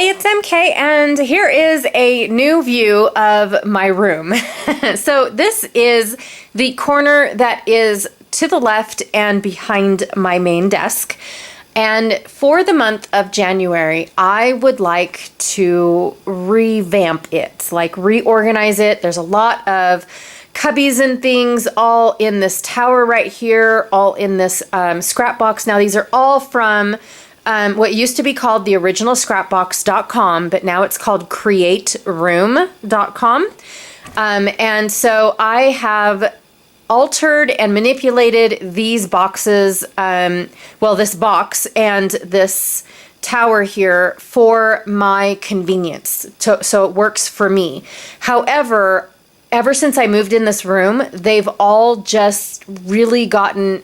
Hey, it's MK, and here is a new view of my room. So this is the corner that is to the left and behind my main desk. And for the month of January, I would like to revamp it, like reorganize it. There's a lot of cubbies and things all in this tower right here, all in this Scrapbox. Now, these are all from what used to be called the original Scrapbox.com, but now it's called craftroom.com. And so I have altered and manipulated these boxes, this box and this tower here for my convenience. So it works for me. However, ever since I moved in this room, they've all just really gotten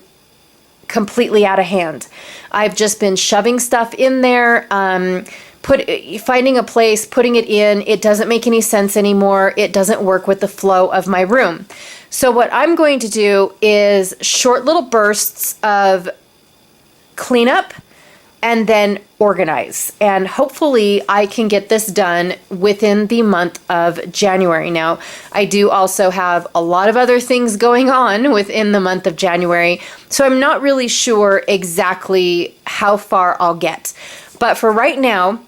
completely out of hand. I've just been shoving stuff in there, finding a place, putting it in. It doesn't make any sense anymore. It doesn't work with the flow of my room. So what I'm going to do is short little bursts of cleanup and then organize. And hopefully I can get this done within the month of January. Now, I do also have a lot of other things going on within the month of January, so I'm not really sure exactly how far I'll get. But for right now,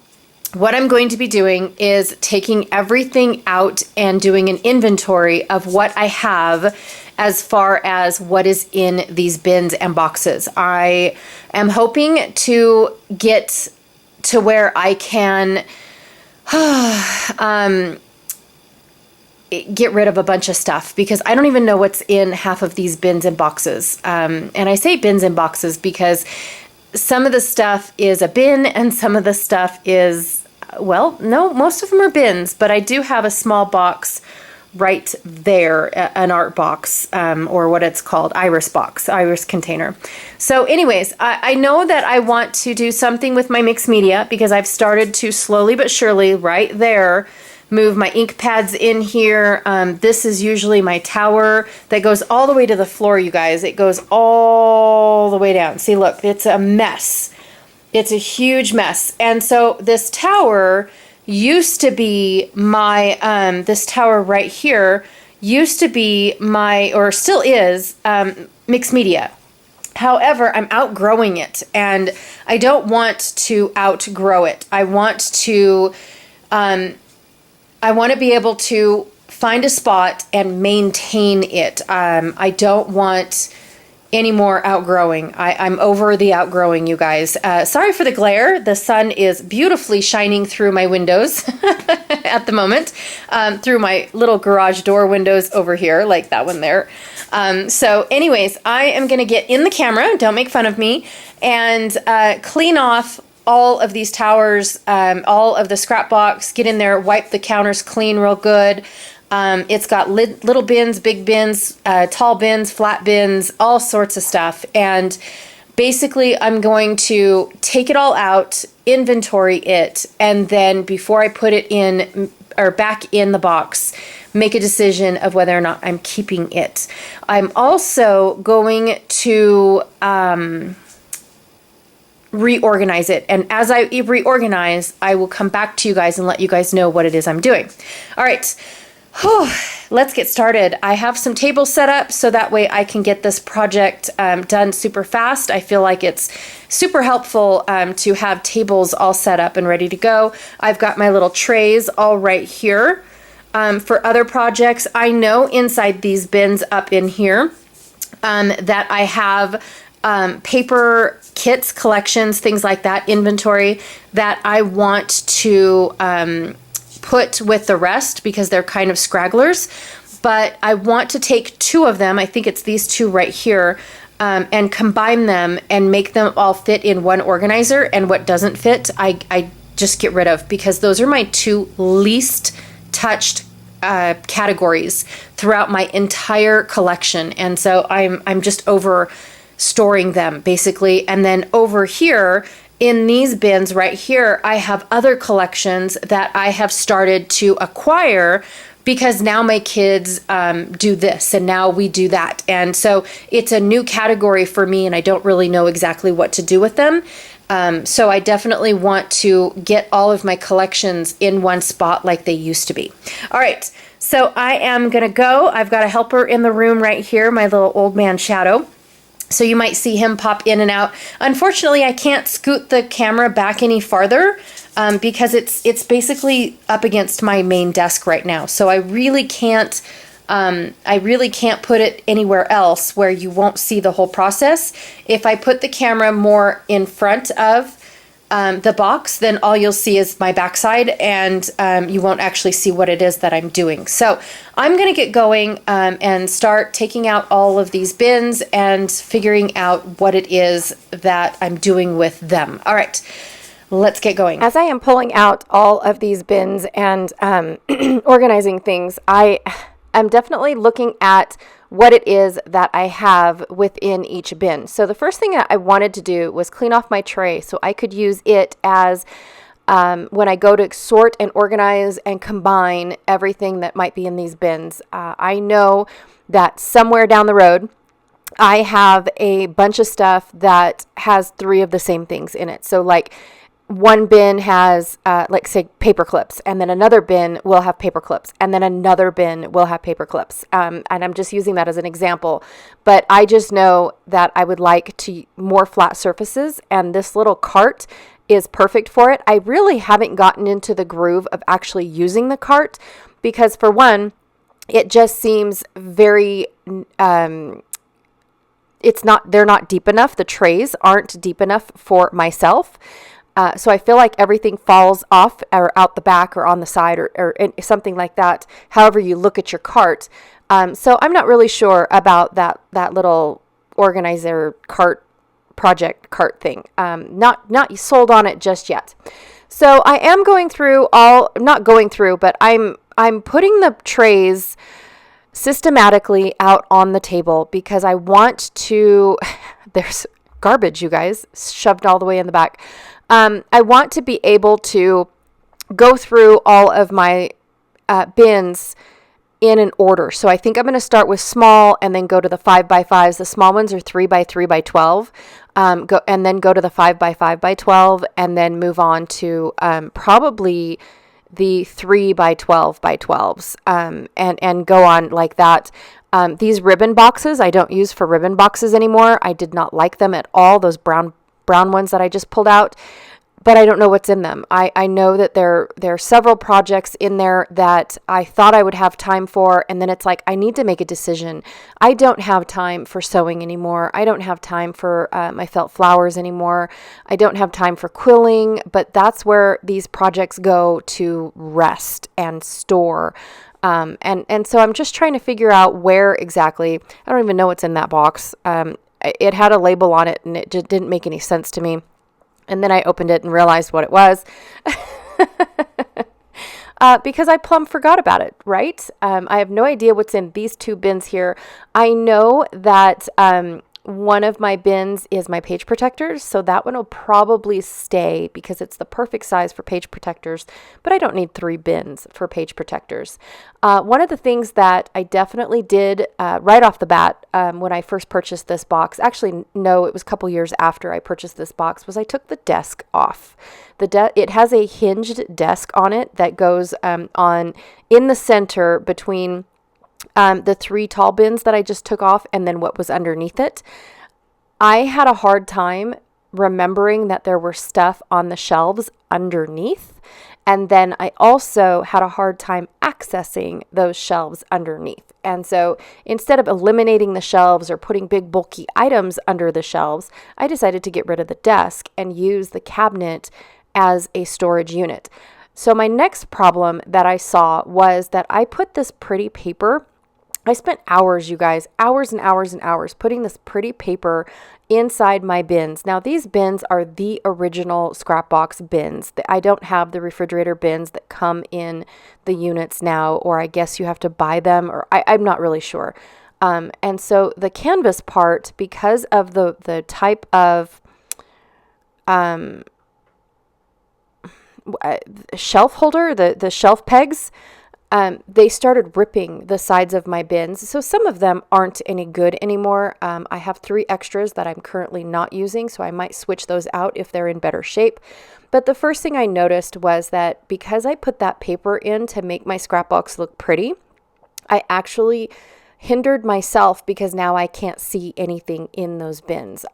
what I'm going to be doing is taking everything out and doing an inventory of what I have as far as what is in these bins and boxes. I am hoping to get to where I can get rid of a bunch of stuff, because I don't even know what's in half of these bins and boxes. And I say bins and boxes because some of the stuff is a bin and some of the stuff is, well, no, most of them are bins, but I do have a small box right there, an art box, or what it's called, iris container. So anyways, I know that I want to do something with my mixed media, because I've started to slowly but surely right there move my ink pads in here. This is usually my tower that goes all the way to the floor, you guys. It goes all the way down. See, look, it's a mess. It's a huge mess. And so this tower used to be my, this tower right here used to be my, or still is, mixed media. However, I'm outgrowing it, and I don't want to outgrow it. I want to be able to find a spot and maintain it. I don't want any more outgrowing. I'm over the outgrowing, you guys. Sorry for the glare. The sun is beautifully shining through my windows at the moment, through my little garage door windows over here, like that one there. So anyways, I am going to get in the camera, don't make fun of me, and clean off all of these towers, all of the Scrapbox, get in there, wipe the counters clean real good. It's got little bins, big bins, tall bins, flat bins, all sorts of stuff. And basically I'm going to take it all out, inventory it, and then before I put it in or back in the box, make a decision of whether or not I'm keeping it. I'm also going to reorganize it. And as I reorganize, I will come back to you guys and let you guys know what it is I'm doing. All right. Let's get started. I have some tables set up so that way I can get this project done super fast. I feel like it's super helpful to have tables all set up and ready to go. I've got my little trays all right here. For other projects, I know inside these bins up in here that I have paper kits, collections, things like that, inventory that I want to put with the rest because they're kind of scragglers. But I want to take two of them, I think it's these two right here, and combine them and make them all fit in one organizer, and what doesn't fit, I just get rid of, because those are my two least touched categories throughout my entire collection. And so I'm just over storing them basically. And then over here in these bins right here, I have other collections that I have started to acquire because now my kids do this and now we do that. And so it's a new category for me and I don't really know exactly what to do with them. So I definitely want to get all of my collections in one spot like they used to be. All right, so I am going to go. I've got a helper in the room right here, my little old man Shadow. So you might see him pop in and out. Unfortunately, I can't scoot the camera back any farther because it's basically up against my main desk right now. So I really can't put it anywhere else where you won't see the whole process. If I put the camera more in front of the box, then all you'll see is my backside, and you won't actually see what it is that I'm doing. So I'm going to get going and start taking out all of these bins and figuring out what it is that I'm doing with them. All right, let's get going. As I am pulling out all of these bins and organizing things, I'm definitely looking at what it is that I have within each bin. So the first thing that I wanted to do was clean off my tray so I could use it as when I go to sort and organize and combine everything that might be in these bins. I know that somewhere down the road, I have a bunch of stuff that has 3 of the same things in it. So like one bin has, like say, paper clips, and then another bin will have paper clips, and then another bin will have paper clips. And I'm just using that as an example, but I just know that I would like to more flat surfaces, and this little cart is perfect for it. I really haven't gotten into the groove of actually using the cart because, for one, it just seems very, they're not deep enough. The trays aren't deep enough for myself. So I feel like everything falls off or out the back or on the side or something like that, however you look at your cart. So I'm not really sure about that little organizer cart thing. Not sold on it just yet. So I am but I'm putting the trays systematically out on the table because I want to, there's garbage, you guys, shoved all the way in the back. I want to be able to go through all of my bins in an order. So I think I'm going to start with small and then go to the 5x5s. The small ones are 3x3x12. And then go to the 5x5x12 and then move on to probably the 3x12x12s and go on like that. These ribbon boxes I don't use for ribbon boxes anymore. I did not like them at all. Those brown ones that I just pulled out, but I don't know what's in them. I know that there are several projects in there that I thought I would have time for, and then it's like I need to make a decision. I don't have time for sewing anymore. I don't have time for my felt flowers anymore. I don't have time for quilling, but that's where these projects go to rest and store. And so I'm just trying to figure out where exactly. I don't even know what's in that box. It had a label on it and it just didn't make any sense to me. And then I opened it and realized what it was because I plumb forgot about it, right? I have no idea what's in these 2 bins here. I know that one of my bins is my page protectors, so that one will probably stay because it's the perfect size for page protectors, but I don't need 3 bins for page protectors. One of the things that I definitely did right off the bat when I first purchased this box, actually no, it was a couple years after I purchased this box, was I took the desk off. It has a hinged desk on it that goes on in the center between the 3 tall bins that I just took off and then what was underneath it. I had a hard time remembering that there were stuff on the shelves underneath. And then I also had a hard time accessing those shelves underneath. And so instead of eliminating the shelves or putting big bulky items under the shelves, I decided to get rid of the desk and use the cabinet as a storage unit. So my next problem that I saw was that I put this pretty paper. I spent hours, you guys, hours and hours and hours putting this pretty paper inside my bins. Now, these bins are the original Scrapbox bins. I don't have the refrigerator bins that come in the units now, or I guess you have to buy them, or I'm not really sure. And so the canvas part, because of the type of shelf holder, the shelf pegs, they started ripping the sides of my bins. So some of them aren't any good anymore. I have 3 extras that I'm currently not using, so I might switch those out if they're in better shape. But the first thing I noticed was that because I put that paper in to make my scrap box look pretty, I actually hindered myself because now I can't see anything in those bins.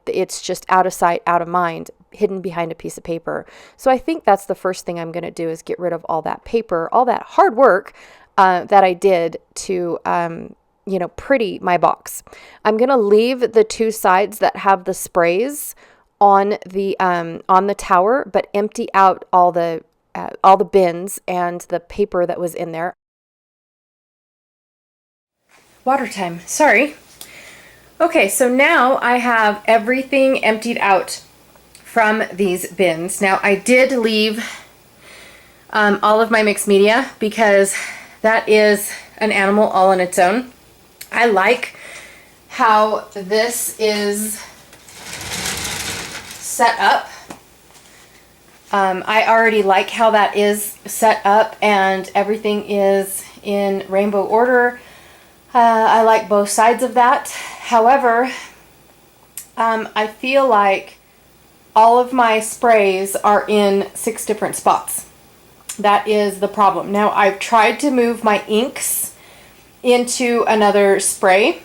It's just out of sight, out of mind, hidden behind a piece of paper. So I think that's the first thing I'm going to do is get rid of all that paper, all that hard work that I did to, pretty my box. I'm going to leave the 2 sides that have the sprays on the tower, but empty out all the bins and the paper that was in there. Water time. Sorry. Okay, so now I have everything emptied out from these bins. Now I did leave all of my mixed media because that is an animal all on its own. I like how this is set up. I already like how that is set up and everything is in rainbow order. I like both sides of that. However, I feel like all of my sprays are in 6 different spots. That is the problem. Now, I've tried to move my inks into another spray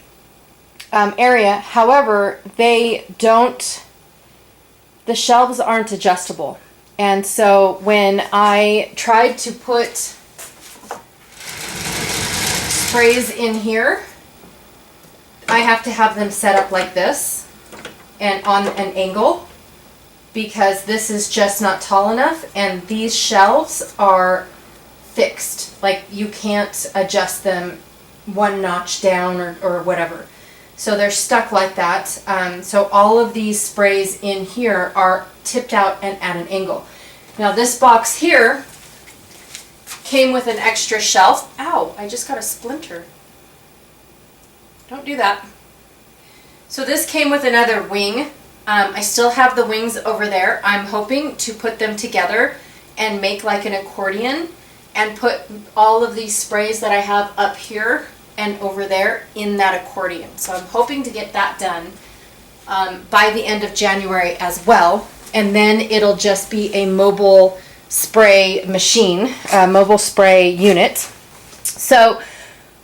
area. However, the shelves aren't adjustable. And so when I tried to put sprays in here, I have to have them set up like this and on an angle because this is just not tall enough and these shelves are fixed. Like you can't adjust them 1 notch down or whatever. So they're stuck like that. So all of these sprays in here are tipped out and at an angle. Now this box here came with an extra shelf. Ow, I just got a splinter. Don't do that. So this came with another wing. I still have the wings over there. I'm hoping to put them together and make like an accordion and put all of these sprays that I have up here and over there in that accordion. So I'm hoping to get that done by the end of January as well. And then it'll just be a mobile spray machine, mobile spray unit. So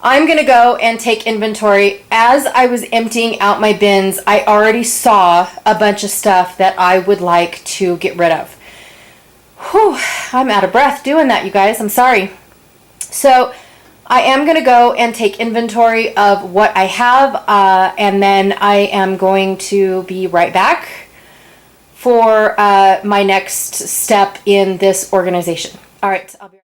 I'm gonna go and take inventory. As I was emptying out my bins, I already saw a bunch of stuff that I would like to get rid of. Whew, I'm out of breath doing that, you guys. I'm sorry. So I am gonna go and take inventory of what I have, and then I am going to be right back for my next step in this organization. All right, I'll be